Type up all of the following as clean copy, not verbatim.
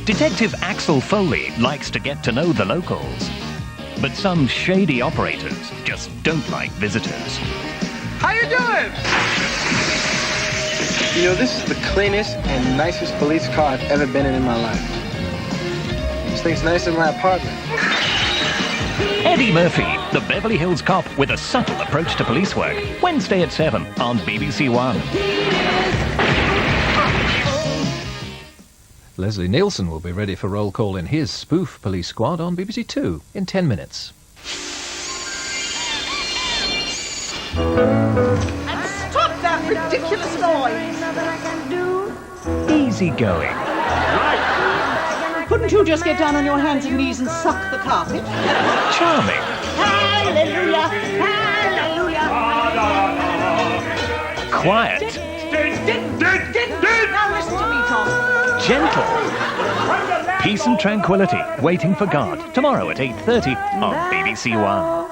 Detective Axel Foley likes to get to know the locals. But some shady operators just don't like visitors. How you doing? You know, this is the cleanest and nicest police car I've ever been in my life. This thing's nicer than my apartment. Eddie Murphy, the Beverly Hills Cop with a subtle approach to police work. Wednesday at 7 on BBC One. Leslie Nielsen will be ready for roll call in his spoof police squad on BBC Two in 10 minutes. And stop that ridiculous noise! Easy going. Couldn't you just get down on your hands and knees and suck the carpet? Charming. Hallelujah! Hallelujah! Quiet. Now listen to me, Tom. Gentle. Peace and tranquility, waiting for God. Tomorrow at 8:30 on BBC One.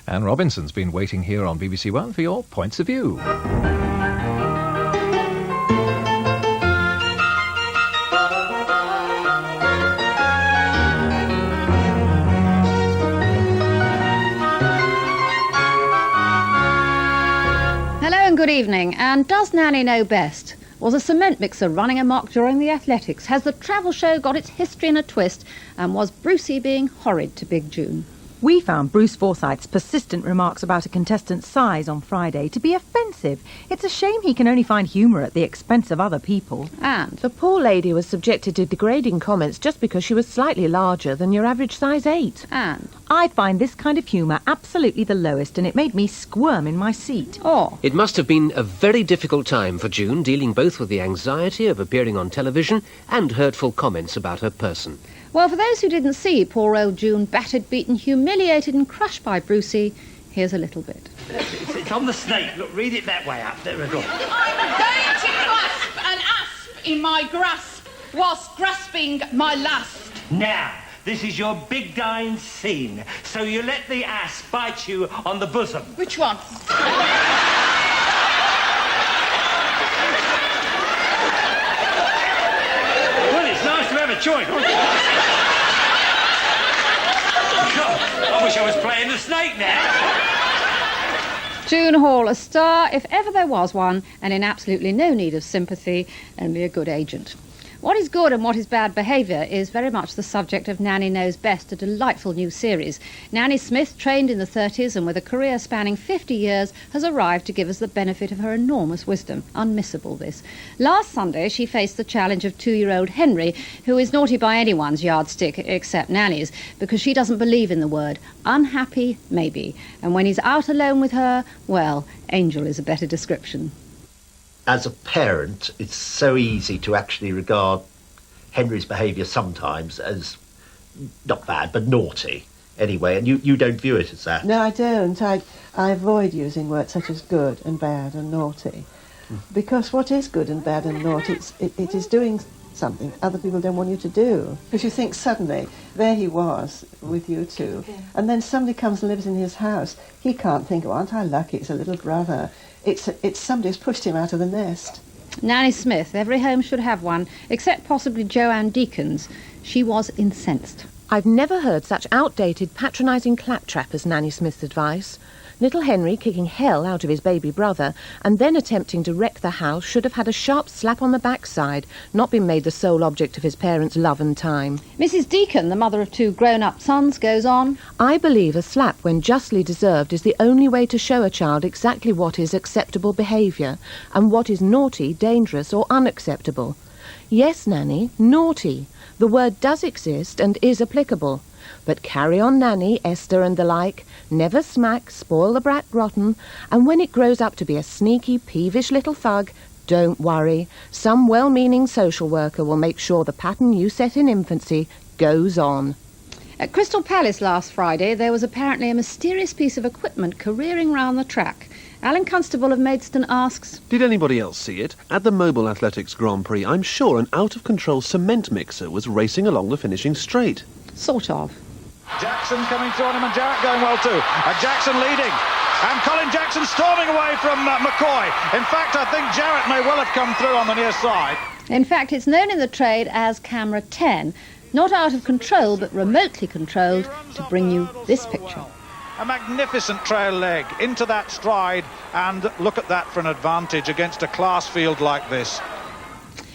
Anne Robinson's been waiting here on BBC One for your points of view. Good evening. And does Nanny know best? Was a cement mixer running amok during the athletics? Has the travel show got its history in a twist? And was Brucey being horrid to Big June? We found Bruce Forsyth's persistent remarks about a contestant's size on Friday to be offensive. It's a shame he can only find humour at the expense of other people. And the poor lady was subjected to degrading comments just because she was slightly larger than your average size 8. And I find this kind of humour absolutely the lowest, and it made me squirm in my seat. Oh. It must have been a very difficult time for June, dealing both with the anxiety of appearing on television and hurtful comments about her person. Well, for those who didn't see poor old June battered, beaten, humiliated and crushed by Brucey, here's a little bit. It's on the snake. Look, read it that way up. There we go. I'm going to grasp an asp in my grasp whilst grasping my last. Now, this is your big dying scene, so you let the ass bite you on the bosom. Which one? Well, it's nice to have a choice. God, I wish I was playing the snake now. June Hall, a star, if ever there was one, and in absolutely no need of sympathy, only a good agent. What is good and what is bad behaviour is very much the subject of Nanny Knows Best, a delightful new series. Nanny Smith, trained in the 30s and with a career spanning 50 years, has arrived to give us the benefit of her enormous wisdom. Unmissable, this. Last Sunday, she faced the challenge of 2-year-old Henry, who is naughty by anyone's yardstick except Nanny's, because she doesn't believe in the word. Unhappy, maybe. And when he's out alone with her, well, angel is a better description. As a parent, it's so easy to actually regard Henry's behaviour sometimes as not bad, but naughty anyway, and you don't view it as that. No, I don't. I avoid using words such as good and bad and naughty, because what is good and bad and naughty, it is doing something other people don't want you to do. Because you think suddenly, there he was with you two, and then somebody comes and lives in his house. He can't think, oh, aren't I lucky, it's a little brother. It's somebody who's pushed him out of the nest. Nanny Smith, every home should have one, except possibly Joanne Deakins. She was incensed. I've never heard such outdated, patronising claptrap as Nanny Smith's advice. Little Henry kicking hell out of his baby brother and then attempting to wreck the house should have had a sharp slap on the backside, not been made the sole object of his parents' love and time. Mrs. Deacon, the mother of 2 grown-up sons, goes on. I believe a slap, when justly deserved, is the only way to show a child exactly what is acceptable behaviour and what is naughty, dangerous or unacceptable. Yes, Nanny, naughty. The word does exist and is applicable. But carry on, Nanny, Esther and the like. Never smack, spoil the brat rotten. And when it grows up to be a sneaky, peevish little thug, don't worry. Some well-meaning social worker will make sure the pattern you set in infancy goes on. At Crystal Palace last Friday, there was apparently a mysterious piece of equipment careering round the track. Alan Constable of Maidstone asks, did anybody else see it? At the Mobile Athletics Grand Prix, I'm sure an out-of-control cement mixer was racing along the finishing straight. Sort of. Jackson coming through on him and Jarrett going well too. And Jackson leading. And Colin Jackson storming away from McCoy. In fact, I think Jarrett may well have come through on the near side. In fact, it's known in the trade as camera 10, not out of control but remotely controlled to bring you this picture. A magnificent trail leg into that stride, and look at that for an advantage against a class field like this.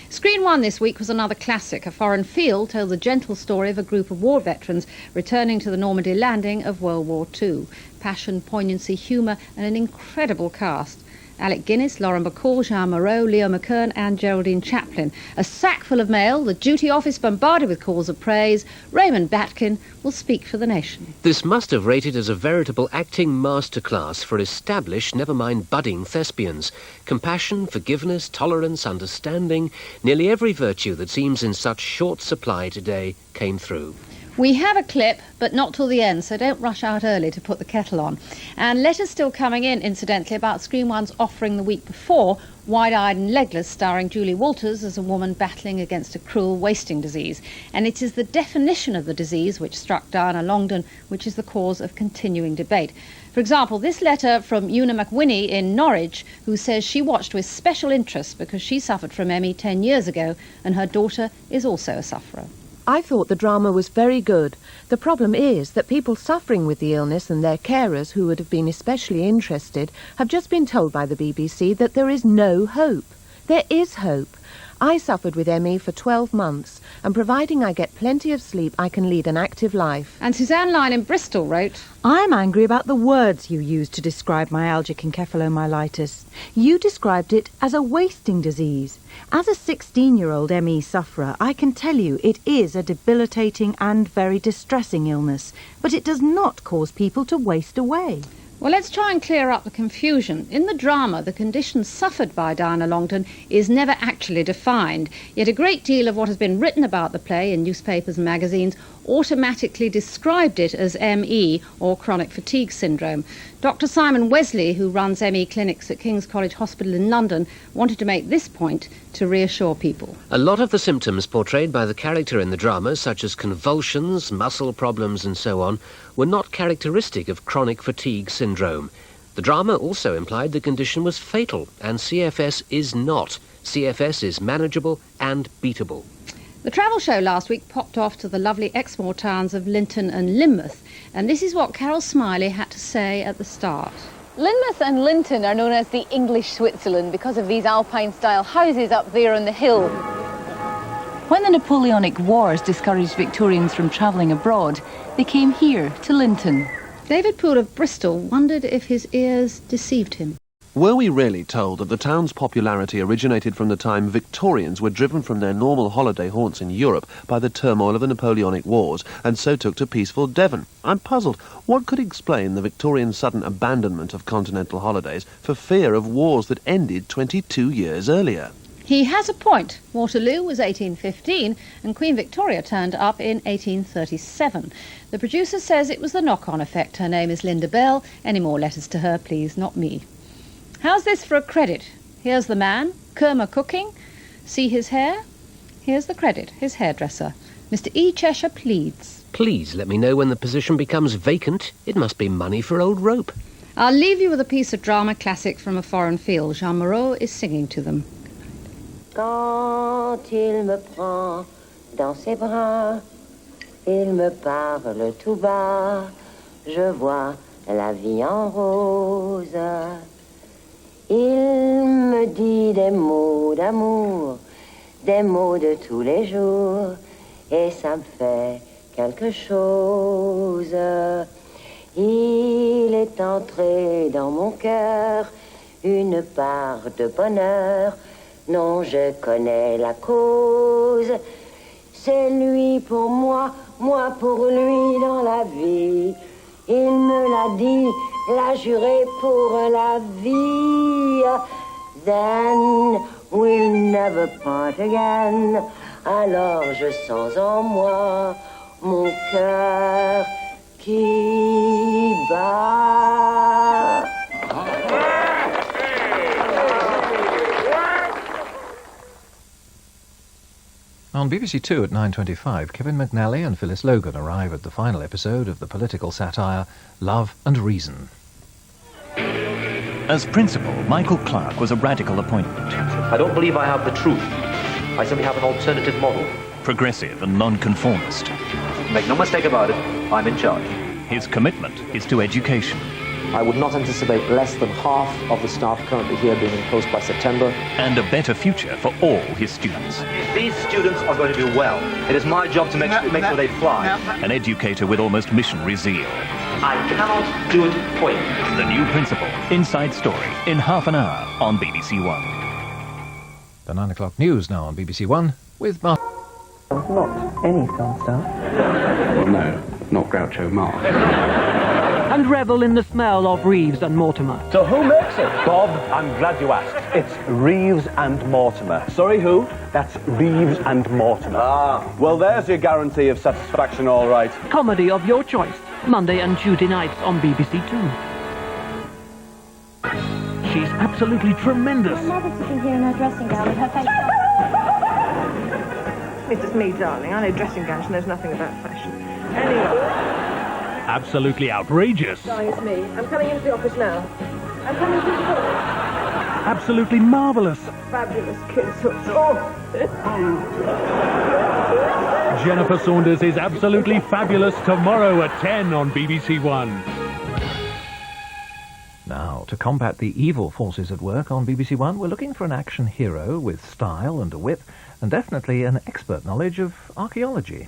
Screen 1 this week was another classic. A Foreign Field told the gentle story of a group of war veterans returning to the Normandy landing of World War II. Passion, poignancy, humour and an incredible cast. Alec Guinness, Lauren Bacall, Jean Moreau, Leo McKern and Geraldine Chaplin. A sack full of mail, the duty office bombarded with calls of praise. Raymond Batkin will speak for the nation. This must have rated as a veritable acting masterclass for established, never mind budding thespians. Compassion, forgiveness, tolerance, understanding, nearly every virtue that seems in such short supply today came through. We have a clip, but not till the end, so don't rush out early to put the kettle on. And letters still coming in, incidentally, about Screen 1's offering the week before, Wide-Eyed and Legless, starring Julie Walters as a woman battling against a cruel wasting disease. And it is the definition of the disease which struck Diana Longden which is the cause of continuing debate. For example, this letter from Una McWhinney in Norwich, who says she watched with special interest because she suffered from ME 10 years ago and her daughter is also a sufferer. I thought the drama was very good. The problem is that people suffering with the illness and their carers, who would have been especially interested, have just been told by the BBC that there is no hope. There is hope. I suffered with ME for 12 months, and providing I get plenty of sleep, I can lead an active life. And Suzanne Lyne in Bristol wrote, I'm angry about the words you used to describe myalgic encephalomyelitis. You described it as a wasting disease. As a 16-year-old ME sufferer, I can tell you it is a debilitating and very distressing illness, but it does not cause people to waste away. Well, let's try and clear up the confusion. In the drama, the condition suffered by Diana Longden is never actually defined, yet a great deal of what has been written about the play in newspapers and magazines automatically described it as ME, or chronic fatigue syndrome. Dr. Simon Wesley, who runs ME clinics at King's College Hospital in London, wanted to make this point to reassure people. A lot of the symptoms portrayed by the character in the drama, such as convulsions, muscle problems and so on, were not characteristic of chronic fatigue syndrome. The drama also implied the condition was fatal, and CFS is not. CFS is manageable and beatable. The travel show last week popped off to the lovely Exmoor towns of Linton and Lynmouth, and this is what Carol Smiley had to say at the start. Lynmouth and Linton are known as the English Switzerland because of these Alpine-style houses up there on the hill. When the Napoleonic Wars discouraged Victorians from travelling abroad, they came here to Linton. David Poole of Bristol wondered if his ears deceived him. Were we really told that the town's popularity originated from the time Victorians were driven from their normal holiday haunts in Europe by the turmoil of the Napoleonic Wars, and so took to peaceful Devon? I'm puzzled. What could explain the Victorian sudden abandonment of continental holidays for fear of wars that ended 22 years earlier? He has a point. Waterloo was 1815 and Queen Victoria turned up in 1837. The producer says it was the knock-on effect. Her name is Linda Bell. Any more letters to her, please, not me. How's this for a credit? Here's the man, Kerma cooking. See his hair? Here's the credit, his hairdresser. Mr. E. Cheshire pleads. Please let me know when the position becomes vacant. It must be money for old rope. I'll leave you with a piece of drama classic from a foreign field. Jean Moreau is singing to them. Quand il me prend dans ses bras, il me parle tout bas, je vois la vie en rose. Il me dit des mots d'amour, des mots de tous les jours, et ça me fait quelque chose. Il est entré dans mon cœur une part de bonheur, non, je connais la cause. C'est lui pour moi, moi pour lui dans la vie. Il me l'a dit, l'a juré pour la vie. Then we'll never part again. Alors je sens en moi mon cœur qui bat. On BBC Two at 9:25, Kevin McNally and Phyllis Logan arrive at the final episode of the political satire Love and Reason. As principal, Michael Clarke was a radical appointment. I don't believe I have the truth. I simply have an alternative model. Progressive and nonconformist. Make no mistake about it, I'm in charge. His commitment is to education. I would not anticipate less than half of the staff currently here being in post by September. And a better future for all his students. These students are going to do well. It is my job to make sure they fly. An educator with almost missionary zeal. I cannot do it for you. The new principal, Inside Story, in half an hour on BBC One. The 9 o'clock news now on BBC One with Mark. Not any film star. Well, no, not Groucho Marx. And revel in the smell of Reeves and Mortimer. So who makes it? Bob, I'm glad you asked. It's Reeves and Mortimer. Sorry, who? That's Reeves and Mortimer. Ah, well, there's your guarantee of satisfaction, all right. Comedy of your choice. Monday and Tuesday nights on BBC Two. She's absolutely tremendous. My mother's sitting here in her dressing gown with her face. It's just me, darling. I know dressing gowns. She knows nothing about fashion. Anyway. Absolutely outrageous. Darling, it's me. I'm coming into the office now. I'm coming through the door. Absolutely marvellous. Fabulous kids. Oh. Jennifer Saunders is absolutely fabulous tomorrow at 10 on BBC One. Now, to combat the evil forces at work on BBC One, we're looking for an action hero with style and a wit, and definitely an expert knowledge of archaeology.